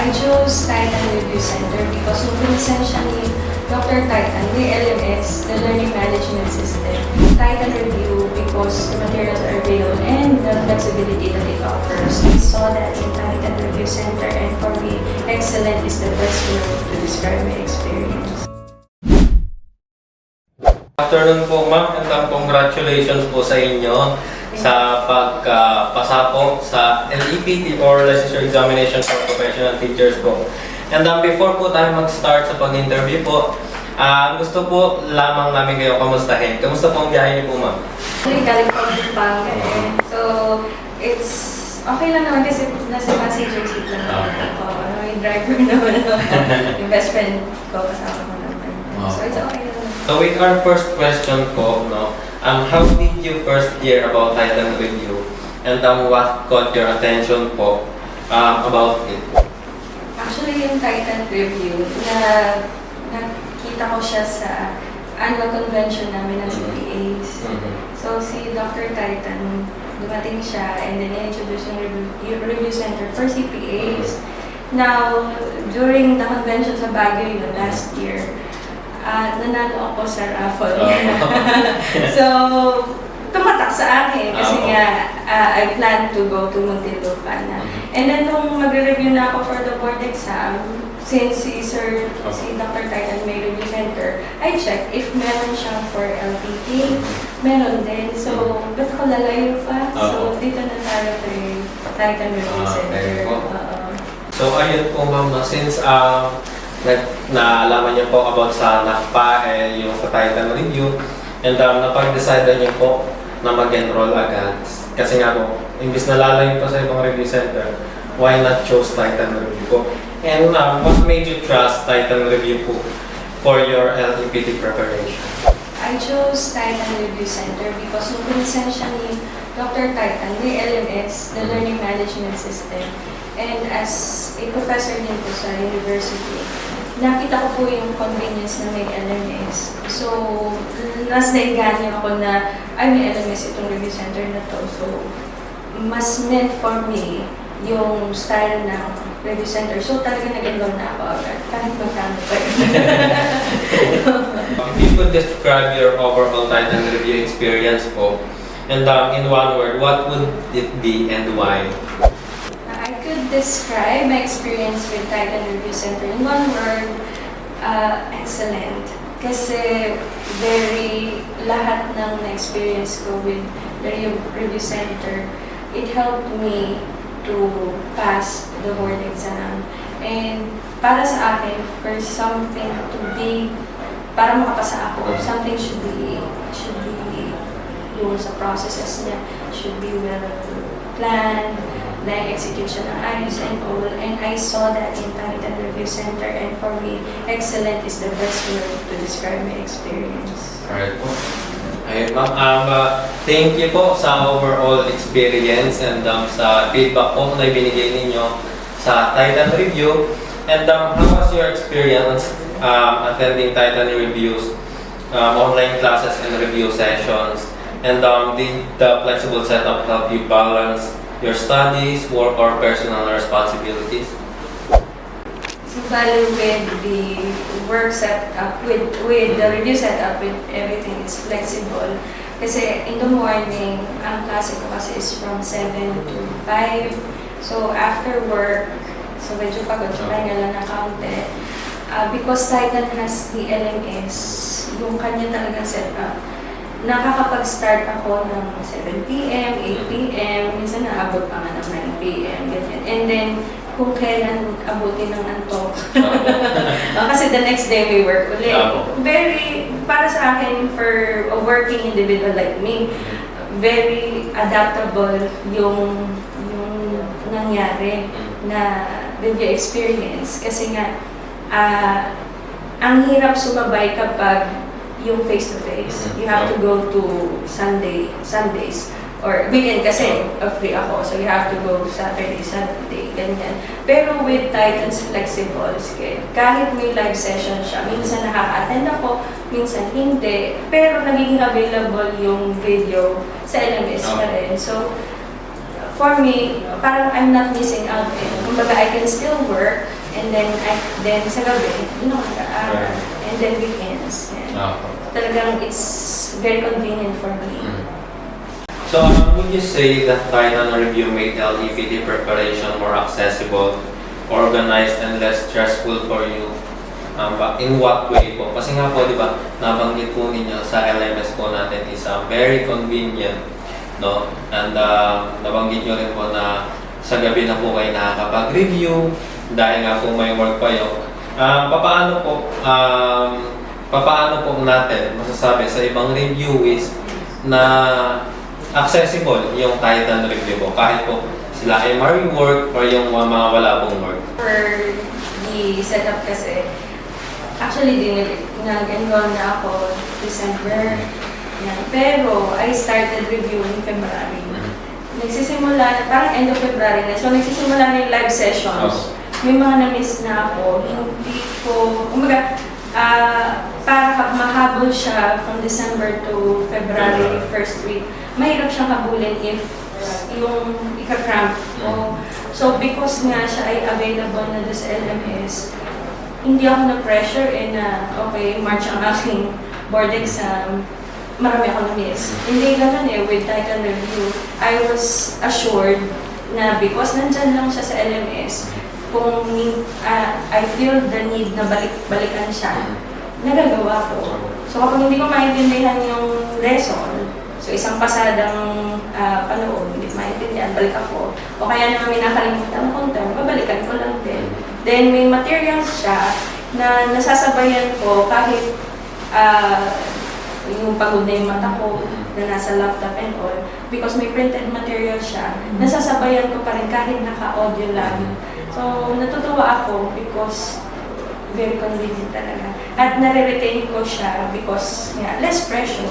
I chose Titan Review Center because nung pinsan siya ni Dr. Titan, the LMS, the Learning Management System. Titan Review because the materials are available and the flexibility that it offers. I saw that in Titan Review Center, and for me, excellent is the best word to describe my experience. Afternoon po ma'am, and congratulations po sa inyo sa pagpasa po sa LEPT or Licensure Examination for Professional Teachers po. And before po tayo mag-start sa pag-interview po, gusto po lamang namin kayo kamustahin. Kamusta po ang biyahe niyo po ma'am? Galing po ng Pangasinan. So, it's okay lang naman kasi nasa passenger seat lang naman ako. May driver naman ako. Yung best friend ko kasama ko naman. So, it's okay lang. So with our first question po, how did you first hear about Titan Review? And what caught your attention po about it? Actually, yung Titan Review, nakita ko siya sa annual convention namin ng CPAs. So, si Dr. Titan, dumating siya and then introduce yung review center for CPAs. Now, during the convention sa Baguio yun last year, nanalo ako sa raffle. So, tumatak sa akin kasi nga I plan to go to Muntinlupa na. And then nung magre-review na ako for the board exam, since si Dr. Titan may review center, I check if meron siya for LPT, meron din. So, ba't ko lalayo pa? So, dito na tayo kay Titan Review Center. So, ayun po ma'am, since naalaman niyo po about sa NACPA, yung sa Titan Review, and napag-decide niyo po na mag-enroll agad. Kasi nga po, imbis na lalayo pa sa ibang review center, why not choose Titan Review po? And what made you trust Titan Review po for your LEPT preparation? I chose Titan Review Center because nung pinsan siya ni Dr. Titan, the LMS, the Learning Management System. And as a professor din po sa university, nakita ko po yung convenience na may LMS. So, mas nainganyo ako na, ay may LMS itong review center na to. So, mas meant for me yung style ng review center. So, talaga nag-enroll na ako agad. Kahit magkano pa yun. If you could describe your overall Titan Review experience po, and in one word, what would it be and why? I could describe my experience with Titan Review Center in one word, excellent. Kasi lahat ng na-experience ko with the review center, it helped me to pass the board exam. And para sa akin, for something to be, para makapasa ako, something should be yung sa processes niya, should be well planned, na-execute siya ng ayos and all. And I saw that in Titan Review Center, and for me, excellent is the best word to describe my experience. Alright po. Ayun ma'am, thank you po sa overall experience and sa feedback po na ibinigay ninyo sa Titan Review. And how was your experience attending Titan Reviews, online classes and review sessions? And did the flexible setup help you balance your studies, work, or personal responsibilities? So, bali with the work setup, with the review setup, with everything, it's flexible. Kasi in the morning, ang klase ko kasi is from 7 to 5. So, after work, so medyo pagod, so pahinga lang na kaunti. Because Titan has the LMS, yung kanya talagang setup, nakakapag-start ako ng 7 p.m., 8 p.m., minsan naabot pa nga ng 9 p.m., ganyan. And then, kung kailan abutin ng antok. Kasi the next day we work ulit. Very, para sa akin, for a working individual like me, very adaptable yung nangyari na review experience. Kasi nga, ang hirap sumabay kapag yung face-to-face. You have to go to Sundays, or weekend kasi free ako. So you have to go Saturday, Sunday, ganyan. Pero with Titan's Flexible Scale, kahit may live session siya, minsan nakaka-attend ako, minsan hindi. Pero nagiging available yung video sa LMS pa rin. So, for me, parang I'm not missing out. Kumbaga, I can still work then sa gabi, doon ako nag-aaral. And then weekends. Yan. Talagang it's very convenient for me. So, would you say that Titan Review made LEPD preparation more accessible, organized, and less stressful for you? In what way po? Kasi nga po, di ba, nabanggit po ninyo sa LMS po natin is very convenient, no? And nabanggit nyo rin po na sa gabi na po kayo nakakapag-review dahil nga po may work pa yun. Papaano po natin masasabi sa ibang reviewees na accessible yung Titan Review po kahit po sila ay may work or yung mga wala pong work? For the setup kasi, actually nag-enroll na ako December. Yan. Pero I started reviewing February. Nagsisimula, parang end of February na. So nagsisimula na yung live sessions. May mga na-miss na ako. Hindi ko, kumbaga, para mahabol siya from December to February first week, mahirap siyang habulin if yung ika-cramp ko. So because nga siya ay available na doon sa LMS, hindi ako na-pressure na, okay, March ang aking board exam, marami ako na-miss. Hindi ganun with Titan Review. I was assured na because nandyan lang siya sa LMS, kung I feel the need na balikan siya, nagagawa ko. So kapag hindi ko maintindihan yung lesson, so isang pasadang panood, hindi ko maintindihan, balik ako. O kaya naman may nakalimutan akong term, babalikan ko lang din. Then may materials siya na nasasabayan ko kahit yung pagod na yung mata ko na nasa laptop and all, because may printed material siya, nasasabayan ko pa rin kahit naka-audio lang. So, natutuwa ako because very convenient talaga. At nare-retain ko siya because less pressure.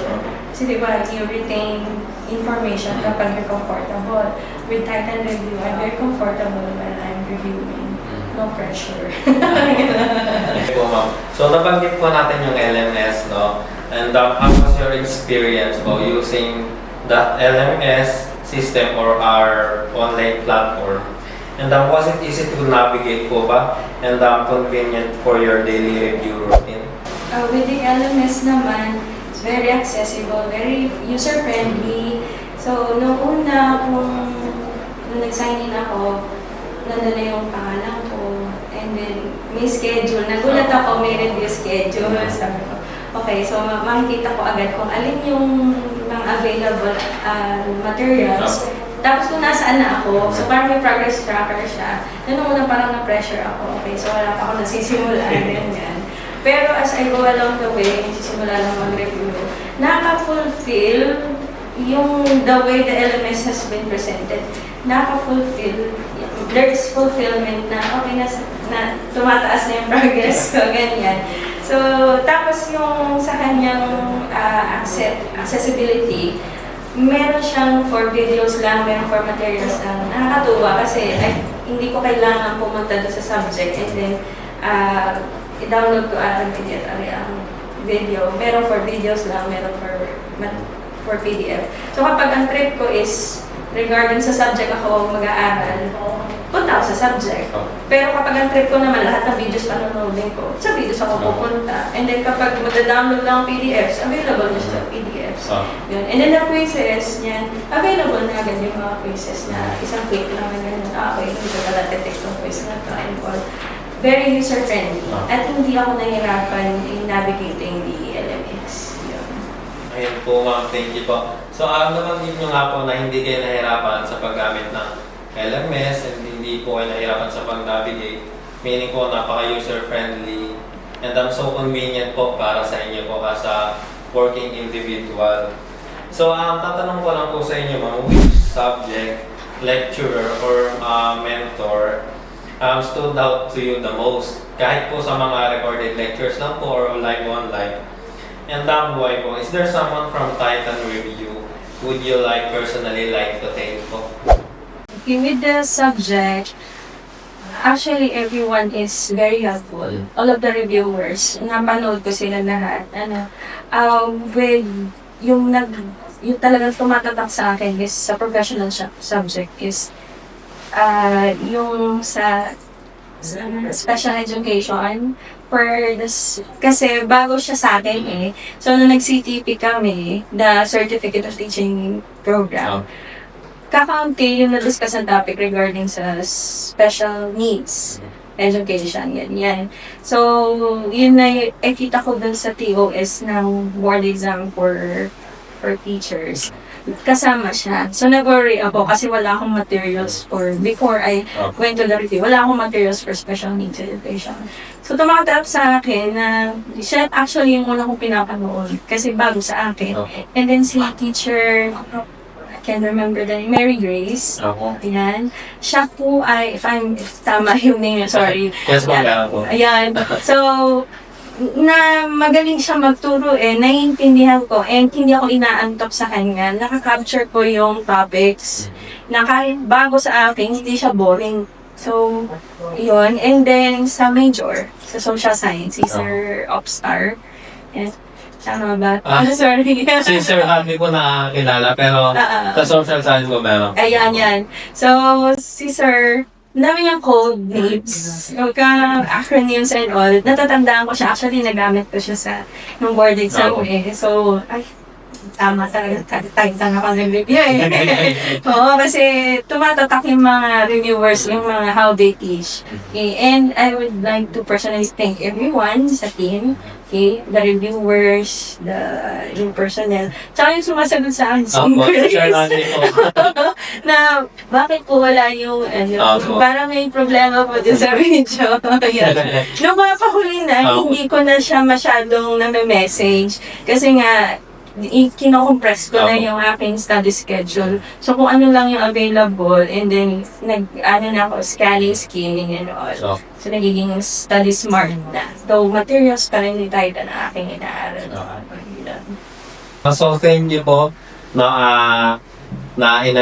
Kasi diba, you retain information kapag you're comfortable. With Titan Review, I'm very comfortable when I'm reviewing. No pressure. Okay po, ma'am. So, nabanggit po natin yung LMS, no? And how was your experience of using that LMS system or our online platform? And was it easy to navigate po ba? And convenient for your daily review routine? With the LMS naman, it's very accessible, very user-friendly. So, noong una, nung nag-sign in ako, nandun na yung pangalan ko. And then, may schedule. Nagulat ako, may review schedule. Sabi ko, okay, so makikita ko agad kung alin yung mga available materials. Tapos kung nasaan na ako, so parang may progress tracker siya. Noong una parang na-pressure ako. Okay, so wala pa ako nasisimula, ganyan. Pero as I go along the way, nagsisimula lang mag-review, nakaka-fulfill yung the way the LMS has been presented. Nakaka-fulfill. There is fulfillment na, okay, na tumataas na yung progress ko, ganyan. So, tapos yung sa kanyang accessibility, meron siyang for videos lang, meron for materials lang. Nakakatuwa kasi hindi ko kailangan pumunta doon sa subject and then i-download ko immediately ang video. Meron for videos lang, meron for PDF. So kapag ang trip ko is regarding sa subject ako mag-aaral, punta ako sa subject. Pero kapag ang trip ko naman, lahat ng videos panonoodin ko, sa videos ako pupunta. And then kapag mag-download lang PDFs, available na siya sa PDFs. Yun. And then the quizzes, yan, available na agad yung mga quizzes na isang click lang na gano'n. Okay, hindi ko pala detect yung quiz na to and all. Very user-friendly. At hindi ako nahihirapan in navigating the LMS. Yun. Ayun po, ma'am. Thank you po. So, nabanggit nyo nga po na hindi kayo nahirapan sa paggamit ng LMS and hindi po kayo nahirapan sa pag-navigate. Meaning po, napaka-user-friendly and so convenient po para sa inyo po as a working individual. So, tatanong ko lang po sa inyo, ma'am, which subject, lecturer, or mentor stood out to you the most? Kahit po sa mga recorded lectures lang po or live online. And buhay po, is there someone from Titan Review would you personally like to thank po? Okay, with the subject, actually everyone is very helpful. All of the reviewers, napanood ko sila lahat. With yung talagang tumatatak sa akin is sa professional subject is yung sa special education for this, kasi bago siya sa akin eh. So, nung nag-CTP kami, the Certificate of Teaching Program, kakaunti yung na-discuss ang topic regarding sa special needs education, yan. So, yun na kita ko dun sa TOS ng board exam for teachers. Kasama siya. So, nag-worry ako kasi wala akong materials before I went to the review, wala akong materials for special needs education. So, tumakatap sa akin na siya actually yung una kong pinapanood kasi bago sa akin. And then si teacher, I can't remember the name, Mary Grace. Ayan. Siya po ay, if tama yung name, sorry. Yes, ma'am. Ako. Ayan. So, na magaling siya magturo naiintindihan ko and hindi ako inaantok sa kanya. Nakaka-capture ko yung topics na kahit bago sa akin, hindi siya boring. So, yun. And then, sa major, sa social science, si Sir Opstar. Yan. Tama ba? Sorry. Si Sir hindi ko nakakilala, pero sa social science ko meron. Ayan. So, si Sir, dami niyang code names, yung acronyms and all. Natatandaan ko siya. Actually, nagamit ko siya sa yung board exam So, tama talaga. Time ako nag-review Oo, kasi tumatatak yung mga reviewers, yung mga how they teach. And I would like to personally thank everyone sa team. The reviewers, yung personnel, tsaka yung sumasagot sa akin. Na bakit po wala yung parang may problema po din sa video. Nung mga pakuli na, hindi ko na siya masyadong na-message. Kasi nga, kinocompress ko na yung aking study schedule. So, kung ano lang yung available, and then, na ako, scanning and all. So, nagiging study smart na. Though, materials pa rin ni Titan na aking inaaral. So, thank you po na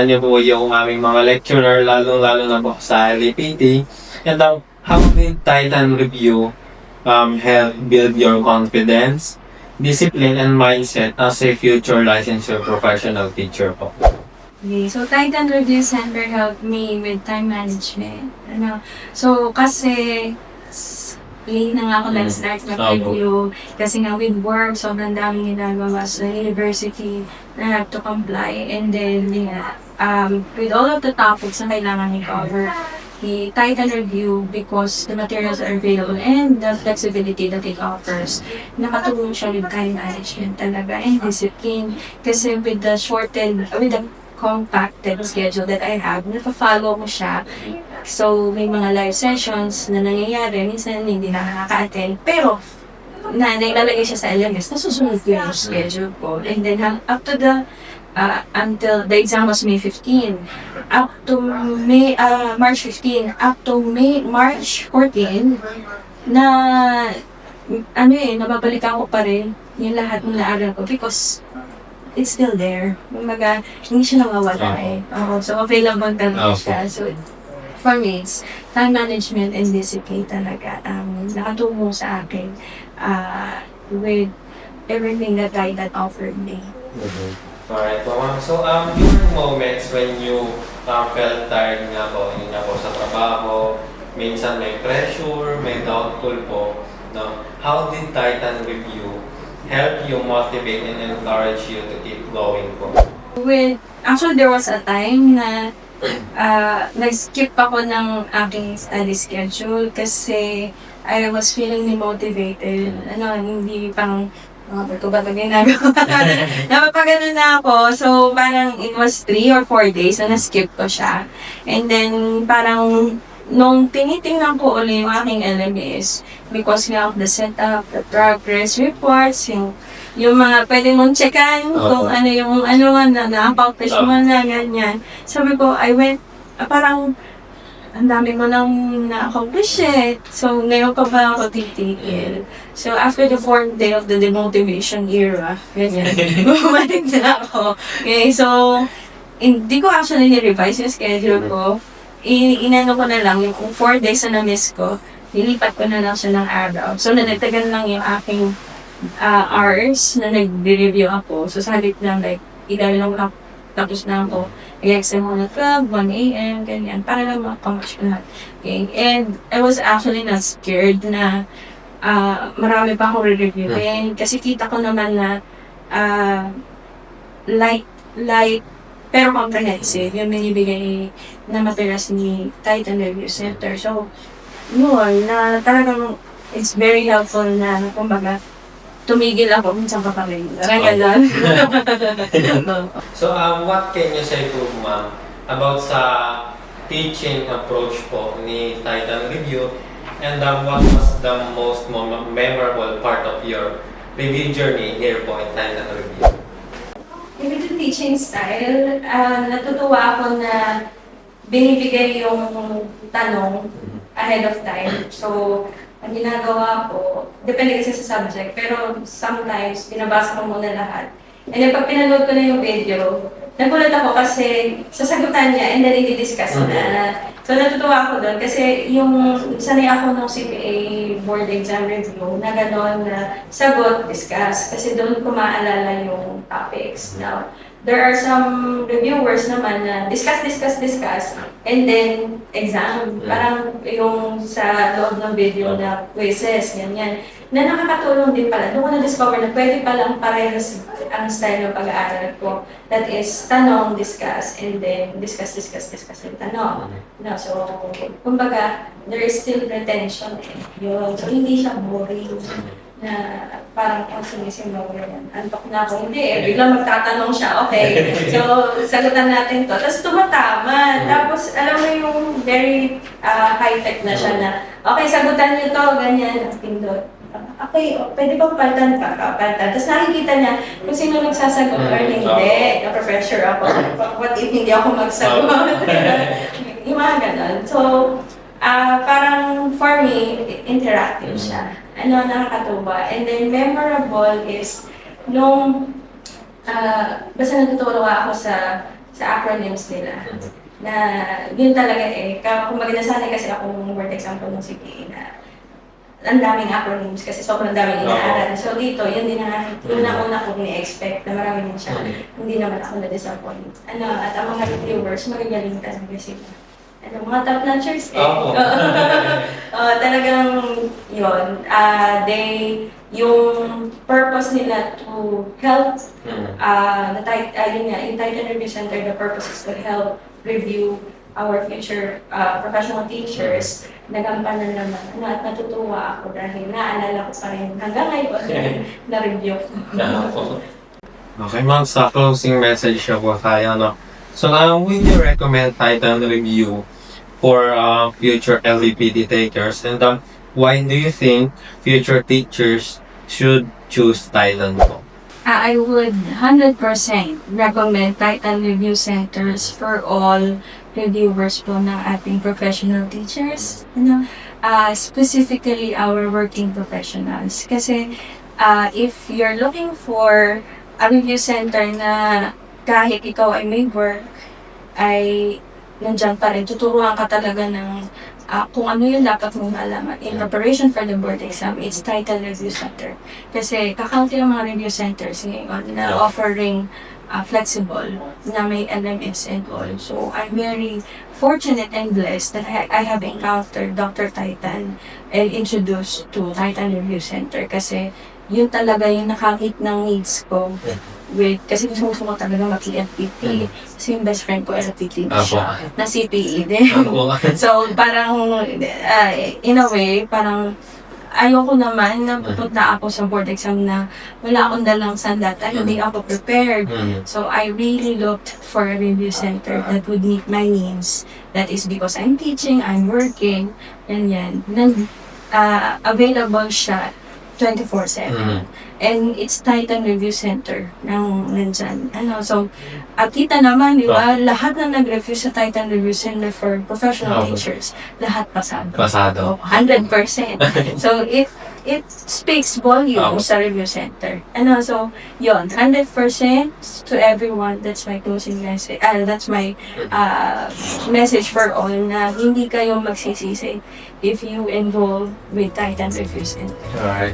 niyo po yung aming mga lecturer, lalo na po sa LAPT. And how did Titan Review help build your confidence, discipline, and mindset as a future licensure professional teacher po? Okay, so Titan Review Center helped me with time management. So, kasi late na nga ako nag-start mag-review kasi nga with work, sobrang daming ginagawa sa university na have to comply. And then, with all of the topics na kailangan i-cover, the Titan Review, because the materials are available and the flexibility that it offers, nakatulong siya with time management talaga and discipline. Kasi with the compacted schedule that I have, napafollow ko siya. So, may mga live sessions na nangyayari, minsan hindi na nakaka-attend, pero nailalagay siya sa LMS, nasusunod ko yung schedule ko. And then, up to until the exam was May 15, up to March 15, up to March 14, na nababalikan ko pa rin yung lahat ng naaral ko because it's still there. Kumbaga, hindi siya nawawala So, available talaga siya. So, for me, it's time management and discipline talaga. Nakatulong sa akin with everything that offered me. Alright po, ma'am. So, during moments when you felt tired nga po sa trabaho, minsan may pressure, may doubtful po, no? How did Titan Review help you motivate and encourage you to keep going po? Actually, there was a time na nag-skip ako ng aking study schedule kasi I was feeling demotivated. Hindi pang ba't ko ba ito ginagawa? Napapagano na ako. So, parang it was 3 or 4 days na na-skip ko siya. And then, parang nung tinitingnan ko ulit yung aking LMS, because nga of the setup, the progress reports, yung mga pwede mong checkan kung na-accomplish mo na, ganyan. Sabi ko, parang ang dami mo nang na-accomplish So, ngayon pa ba ako titigil? So, after the 4th day of the demotivation era, ganyan, bumalik na ako. Okay, so, hindi ko actually ni-revise yung schedule ko. Inano ko na lang, yung 4 days na na-miss ko, nilipat ko na lang siya ng araw. So, nanagtagan lang yung aking hours na nag-review ako. So, sa halip lang, ilan lang tapos na ako, EXM 112, 1 a.m., ganyan, para lang makamatch lahat. Okay? And I was actually not scared na marami pa akong re-reviewin. Kasi kita ko naman na light, pero comprehensive yung binibigay na materials ni Titan Review Center. So, yun, na talagang it's very helpful na, kumbaga, tumigil ako minsan pa kami. Ganyan. So, what can you say po, ma'am, about sa teaching approach po ni Titan Review? And what was the most memorable part of your review journey here po in Titan Review? With the teaching style, natutuwa ako na binibigay yung tanong ahead of time. So, ang ginagawa ko, depende kasi sa subject, pero sometimes binabasa ko muna lahat. And then pag pinanood ko na yung video, nagulat ako kasi sasagutan niya and then i-discuss na. So natutuwa ako doon kasi yung sanay ako ng CPA board exam review na gano'n na sagot, discuss. Kasi doon ko maalala yung topics. Now, there are some reviewers naman na discuss, and then exam. Parang yung sa loob ng video na quizzes, ganyan. Na nakakatulong din pala. Doon ko na-discover na pwede palang parehas ang style ng pag-aaral ko. That is, tanong, discuss, and then discuss, yung tanong. No, so, kumbaga, there is still retention yun. So, hindi siya boring na parang ang sumisimaw yan. Antok na ako. Hindi biglang magtatanong siya. Okay, so, sagutan natin to. Tapos tumatama. Tapos, alam mo yung very high-tech na siya na, okay, sagutan niyo to, ganyan, pindot. Okay, pwede bang paltan ka? Tapos nakikita niya kung sino nagsasagot or hindi. Napressure ako. What if hindi ako magsagot? Yung mga ganon. So, parang for me, interactive siya. Nakakatuwa. And then memorable is nung basta natutuwa ako sa acronyms nila. Na yun talaga kung magnasanay kasi akong word example ng CPA na ang daming acronyms kasi sobrang daming inaaral. So dito, yun din yung una kong ni-expect na marami din siya. Hindi naman ako na-disappoint. At ang mga reviewers, magagaling talaga sila. Mga top notchers talagang yun. Yung purpose nila to help, yung Titan Review Center, the purpose is to help review our future professional teachers, nagampanan naman. At natutuwa ako dahil naalala ko pa rin hanggang ngayon na-review ko. Okay, ma'am, sa closing message siya po tayo, no? So, would you recommend Titan Review for future LEPD takers? And why do you think future teachers should choose Titan po? I would 100% recommend Titan Review Centers for all reviewers po ng ating professional teachers, specifically our working professionals. Kasi if you're looking for a review center na kahit ikaw ay may work, ay nandyan pa rin, tuturuan ka talaga ng kung ano yung dapat mong malaman. In preparation for the board exam, it's Titan Review Center. Kasi kakaunti ang mga review centers ngayon na offering flexible, na may LMS and all. So, I'm very fortunate and blessed that I have encountered Dr. Titan and introduced to Titan Review Center kasi yun talaga yung nakakit ng needs ko. Kasi gusto ko talaga mag-LPT. Kasi yung best friend ko, LPT siya. Na CPE din. So, parang, in a way, parang ayoko naman na pupunta ako sa board exam na wala akong dalang sandata, hindi ako prepared. So, I really looked for a review center that would meet my needs. That is because I'm teaching, I'm working, and yan. Available siya 24/7. And it's Titan Review Center nang nandyan. So, kita naman, di ba, lahat na nag-review sa Titan Review Center for professional teachers, lahat pasado. 100%. So, it speaks volume sa review center. So, yun, 100% to everyone. That's my closing message. That's my message for all na hindi kayo magsisisi if you enroll with Titan Review Center. Alright.